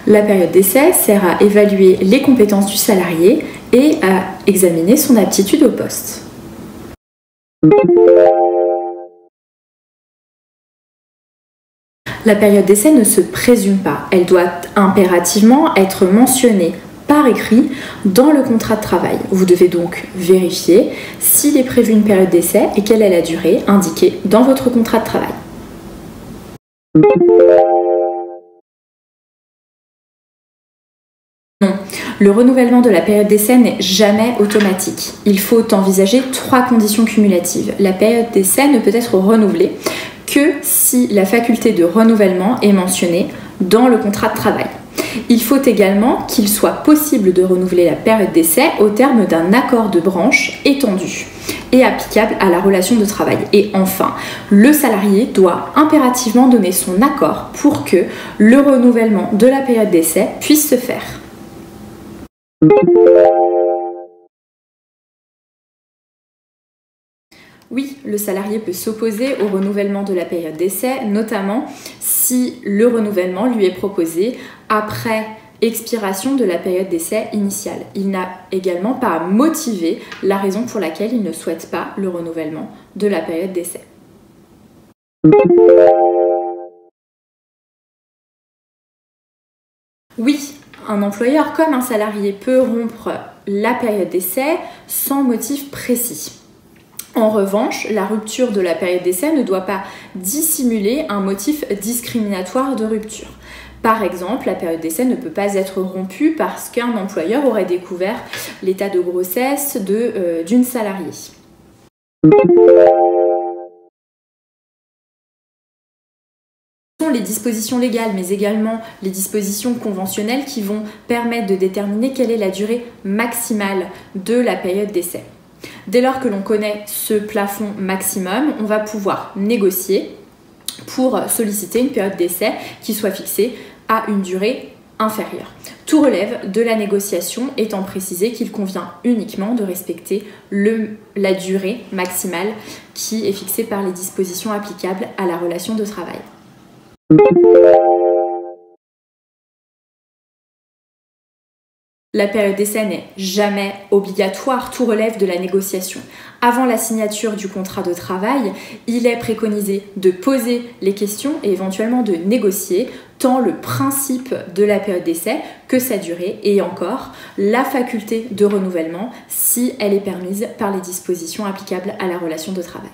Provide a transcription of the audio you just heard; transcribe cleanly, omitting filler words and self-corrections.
La période d'essai sert à évaluer les compétences du salarié et à examiner son aptitude au poste. La période d'essai ne se présume pas, elle doit impérativement être mentionnée par écrit dans le contrat de travail. Vous devez donc vérifier s'il est prévu une période d'essai et quelle est la durée indiquée dans votre contrat de travail. Non, le renouvellement de la période d'essai n'est jamais automatique. Il faut envisager 3 conditions cumulatives. La période d'essai ne peut être renouvelée que si la faculté de renouvellement est mentionnée dans le contrat de travail. Il faut également qu'il soit possible de renouveler la période d'essai au terme d'un accord de branche étendu et applicable à la relation de travail. Et enfin, le salarié doit impérativement donner son accord pour que le renouvellement de la période d'essai puisse se faire. Oui, le salarié peut s'opposer au renouvellement de la période d'essai, notamment si le renouvellement lui est proposé après expiration de la période d'essai initiale. Il n'a également pas à motiver la raison pour laquelle il ne souhaite pas le renouvellement de la période d'essai. Oui, un employeur comme un salarié peut rompre la période d'essai sans motif précis. En revanche, la rupture de la période d'essai ne doit pas dissimuler un motif discriminatoire de rupture. Par exemple, la période d'essai ne peut pas être rompue parce qu'un employeur aurait découvert l'état de grossesse d'une salariée. Les dispositions légales, mais également les dispositions conventionnelles qui vont permettre de déterminer quelle est la durée maximale de la période d'essai. Dès lors que l'on connaît ce plafond maximum, on va pouvoir négocier pour solliciter une période d'essai qui soit fixée à une durée inférieure. Tout relève de la négociation, étant précisé qu'il convient uniquement de respecter la durée maximale qui est fixée par les dispositions applicables à la relation de travail. La période d'essai n'est jamais obligatoire, tout relève de la négociation. Avant la signature du contrat de travail, il est préconisé de poser les questions et éventuellement de négocier tant le principe de la période d'essai que sa durée et encore la faculté de renouvellement si elle est permise par les dispositions applicables à la relation de travail.